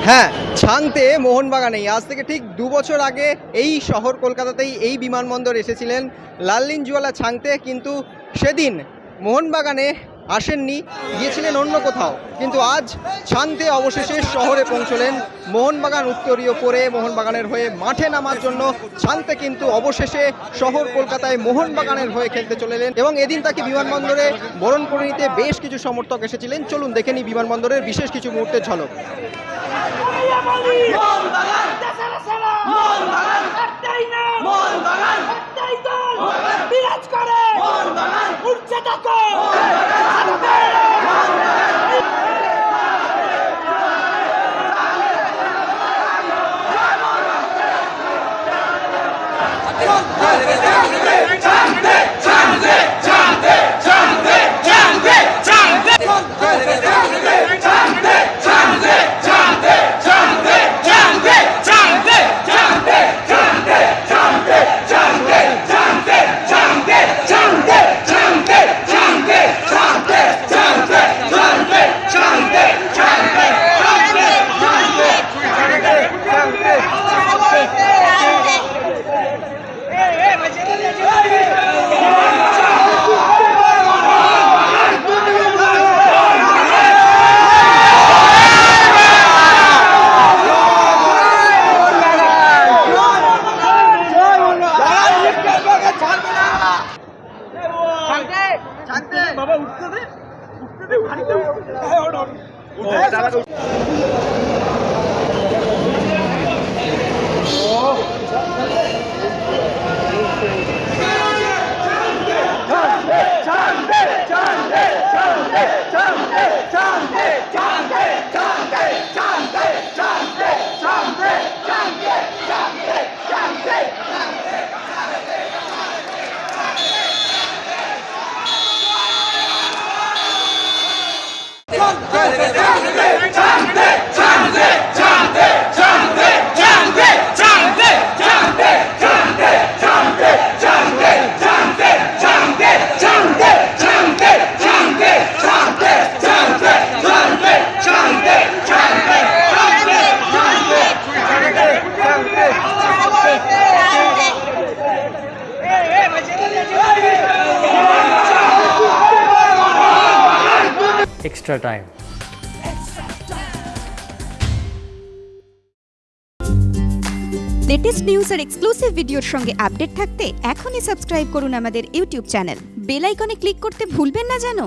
হ্যাঁ, ছাংতে মোহনবাগানেই আজ থেকে ঠিক 2 বছর আগে এই শহর কলকাতাতেই এই বিমানবন্দর এসেছিলেন লাললিনজুয়ালা ছাংতে, কিন্তু সেদিন মোহনবাগানে আসেননি, গিয়েছিলেন অন্য কোথাও। কিন্তু আজ ছাংতে অবশেষে শহরে পৌঁছলেন মোহনবাগান উত্তরীয় পরে মোহনবাগানের হয়ে মাঠে নামার জন্য। ছাংতে কিন্তু অবশেষে শহর কলকাতায় মোহনবাগানের হয়ে খেলতে চলেলেন এবং এদিন তাকে বিমানবন্দরে বরণ করে নিতে বেশ কিছু সমর্থক এসেছিলেন। চলুন দেখে নিই বিমানবন্দরের বিশেষ কিছু মুহূর্তের ঝলক। বাবা উঠতে দে extra time. লেটেস্ট নিউজ আর এক্সক্লুসিভ ভিডিওর সঙ্গে আপডেট থাকতে এখনই সাবস্ক্রাইব করুন আমাদের ইউটিউব চ্যানেল। বেল আইকনে ক্লিক করতে ভুলবেন না যেন।